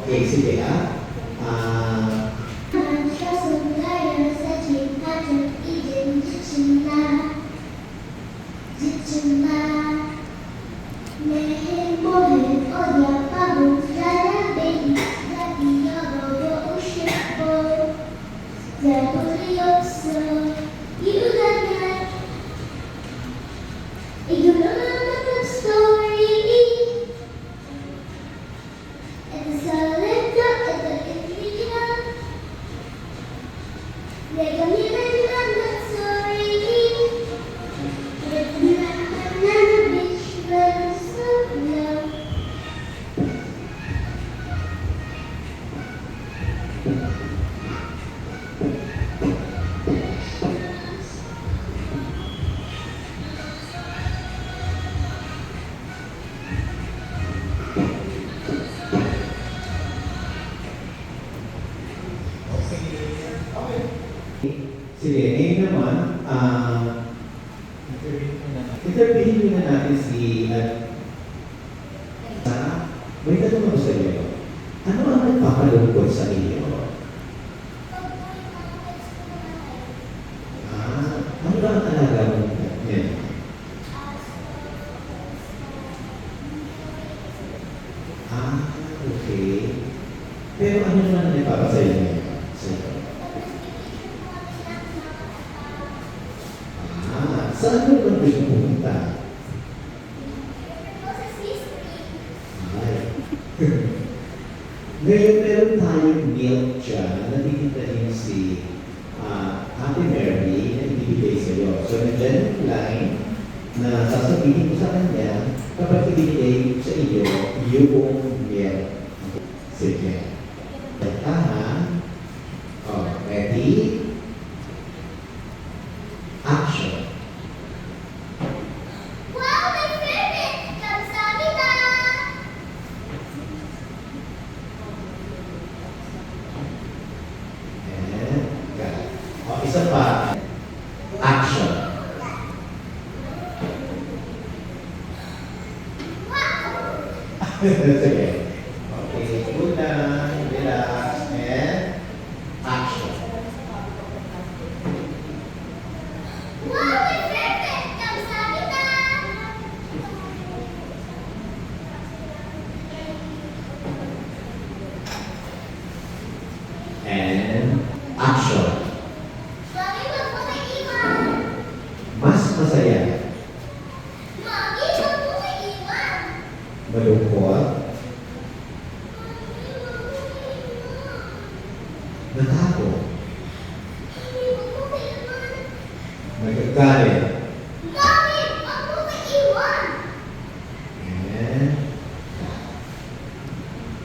Okay, sige ah. Ah, You know the story, it's a little, it's a little, like a little story. It's another beach, but so low. sige, ngayon naman, interviewin muna natin si may tanong ako sa iyo. Ano ang nagpapalungkot sa iyo? Ano ba ang talaga mo yan? Okay. Pero ano naman ang nagpapasaya niyo? Saan mo ba gusto pumunta? Ngayon, meron tayong milk dyan na titintahin si Ate Mary na ibibigay sa iyo. So, nandiyan yung line na sasabihin ko sa kanya kapag ibigay sa iyo yung milk. Sige. Ready? Action. Isa pa, action. Sige. Okay, cool lang, relax, and action. And action. Mas masaya. Malungkot. Natakot. Nagagalit.